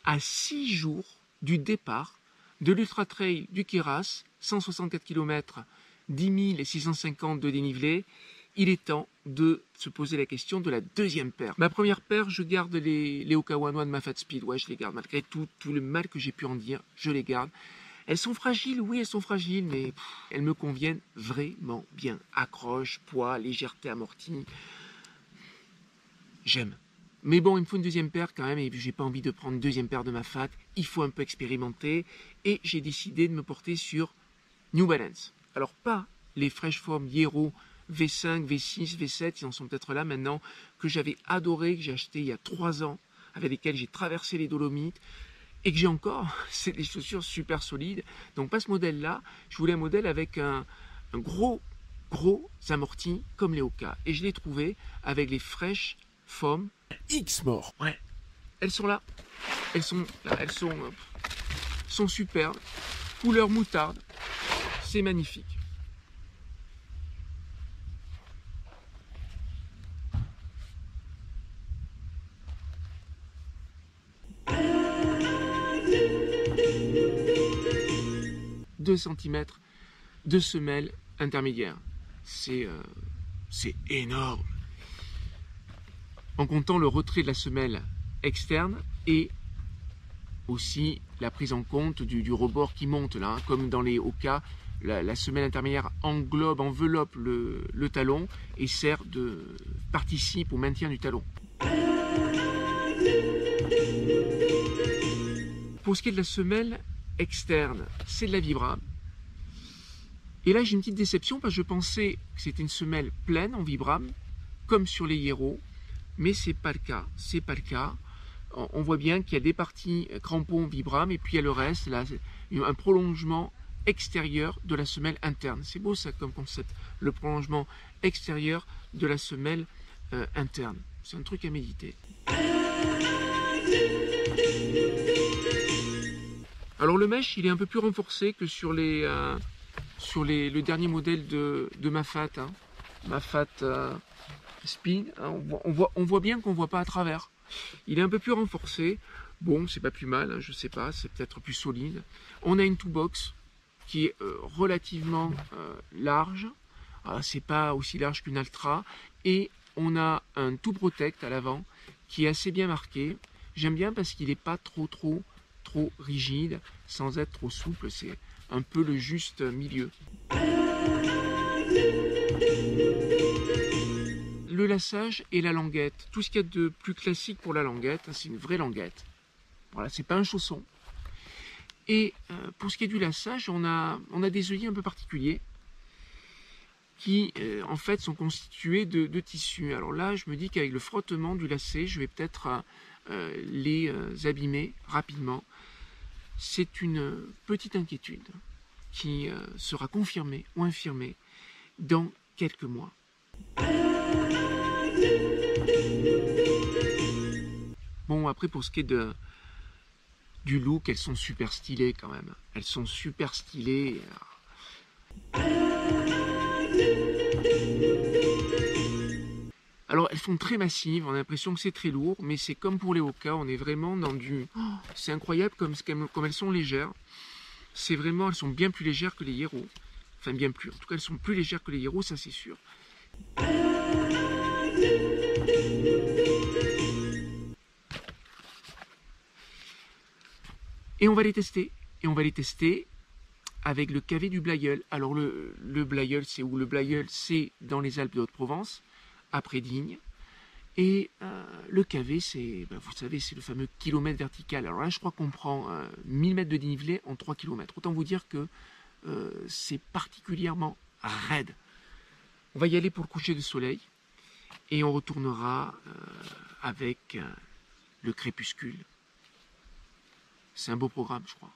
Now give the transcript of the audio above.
à 6 jours du départ de l'Ultra Trail du Queyras, 164 km, 10 650 de dénivelé. Il est temps de se poser la question de la deuxième paire. Ma première paire, je garde les Hoka One One Mafate Speed. Ouais, je les garde. Malgré tout le mal que j'ai pu en dire, je les garde. Elles sont fragiles, oui, elles sont fragiles, mais elles me conviennent vraiment bien. Accroche, poids, légèreté amortie. J'aime. Mais bon, il me faut une deuxième paire quand même, et j'ai pas envie de prendre une deuxième paire de Mafate. Il faut un peu expérimenter, et j'ai décidé de me porter sur New Balance. Alors pas les Fresh Foam Hero V5, V6, V7, ils en sont peut-être là maintenant, que j'avais adoré, que j'ai acheté il y a 3 ans, avec lesquels j'ai traversé les Dolomites, et que j'ai encore. C'est des chaussures super solides. Donc pas ce modèle-là, je voulais un modèle avec un gros amorti comme les Hoka. Et je l'ai trouvé avec les Fresh Foam X-More. Ouais, elles sont là. Elles sont là, elles sont superbes. Couleur moutarde. C'est magnifique. « 2 cm de semelle intermédiaire. C'est énorme. En comptant le retrait de la semelle externe et aussi la prise en compte du rebord qui monte là, hein, comme dans les Hoka, la semelle intermédiaire enveloppe le talon et participe au maintien du talon. Pour ce qui est de la semelle externe, c'est de la Vibram. Et là, j'ai une petite déception parce que je pensais que c'était une semelle pleine en Vibram, comme sur les Hero, mais c'est pas le cas. C'est pas le cas. On voit bien qu'il y a des parties crampons Vibram et puis il y a le reste, là, un prolongement extérieur de la semelle interne. C'est beau ça comme concept, le prolongement extérieur de la semelle interne. C'est un truc à méditer. Alors le mesh, il est un peu plus renforcé que sur le dernier modèle de Mafate, hein. Mafate Speed, hein. On voit bien qu'on ne voit pas à travers. Il est un peu plus renforcé. Bon, c'est pas plus mal, hein, je sais pas, c'est peut-être plus solide. On a une two-box qui est relativement large. C'est pas aussi large qu'une Altra. Et on a un Two Protect à l'avant qui est assez bien marqué. J'aime bien parce qu'il n'est pas trop rigide, sans être trop souple. C'est un peu le juste milieu. Le laçage et la languette. Tout ce qu'il y a de plus classique pour la languette, c'est une vraie languette. Voilà, c'est pas un chausson. Et pour ce qui est du laçage, on a des œillets un peu particuliers qui en fait sont constitués de tissus. Alors là, je me dis qu'avec le frottement du lacet, je vais peut-être les abîmer rapidement. C'est une petite inquiétude qui sera confirmée ou infirmée dans quelques mois. Bon, après pour ce qui est du look, elles sont super stylées quand même. Elles sont super stylées. Alors elles font très massives, on a l'impression que c'est très lourd, mais c'est comme pour les Hoka, on est vraiment dans du... C'est incroyable comme elles sont légères. C'est vraiment, elles sont bien plus légères que les Hero. Enfin bien plus, en tout cas elles sont plus légères que les Hero, ça c'est sûr. Et on va les tester. Et on va les tester avec le KV du Blayeul. Alors le Blayeul, c'est où? Le Blayeul, c'est dans les Alpes de Haute-Provence, après Digne. Et le KV, c'est, vous savez, c'est le fameux kilomètre vertical. Alors là, je crois qu'on prend 1000 mètres de dénivelé en 3 km. Autant vous dire que c'est particulièrement raide. On va y aller pour le coucher de soleil. Et on retournera avec le crépuscule. C'est un beau programme, je crois.